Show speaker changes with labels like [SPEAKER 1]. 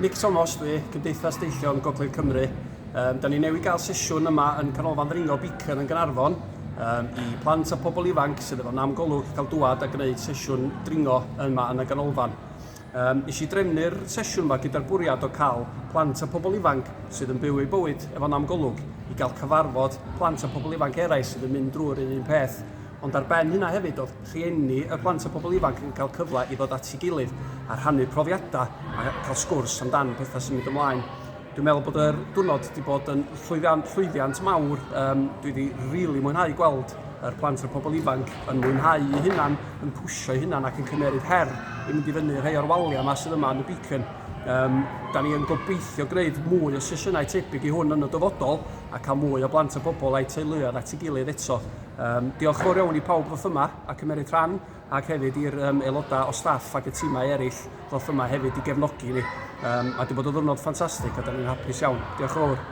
[SPEAKER 1] Nick dwi, Cymdeithas Deillion Gogledd Cymru. Da ni newydd gael sesiwn yma yn canolfan dringo Beacon yn Caernarfon i plant a phobl ifanc sydd efo nam golwg cael dŵad a gwneud sesiwn dringo yma yn y canolfan. Nes i drefnu'r sesiwn yma gyda'r bwriad o cael plant a phobl ifanc sydd yn byw eu bywyd efo nam golwg i gael cyfarfod plant a phobl ifanc eraill sydd yn mynd drwy'r un peth. Ond ar ben hynna hefyd oedd rhieni y plant a phobl ifanc yn cael cyfle i ddod at ei gilydd a rhannu profiadau a cael sgwrs amdan pethau sy'n mynd ymlaen. Dwi'n meddwl bod yr diwrnod wedi bod yn llwyddiant mawr. Dwi wedi rili mwynhau gweld yr plant a'r pobl ifanc yn mwynhau eu hunan, yn pwysio eu hunan ac yn cymeryd her i mynd i fyny rhai o'r waliau yma sydd yma yn y Beacon. Da ni yn gobeithio gwneud mwy o sesiynau tebyg i hwn yn y dyfodol a cael mwy o blant a bobl a'i teuluoedd at ei gilydd eto. Diolch fawr iawn i pawb ddoth yma a cymeryd rhan ac hefyd i'r aelodau o staff ac y tîmau eraill ddoth yma hefyd i gefnogi ni. A wedi bod yn ddiwrnod ffantastig a da ni'n hapus iawn. Diolch yn fawr.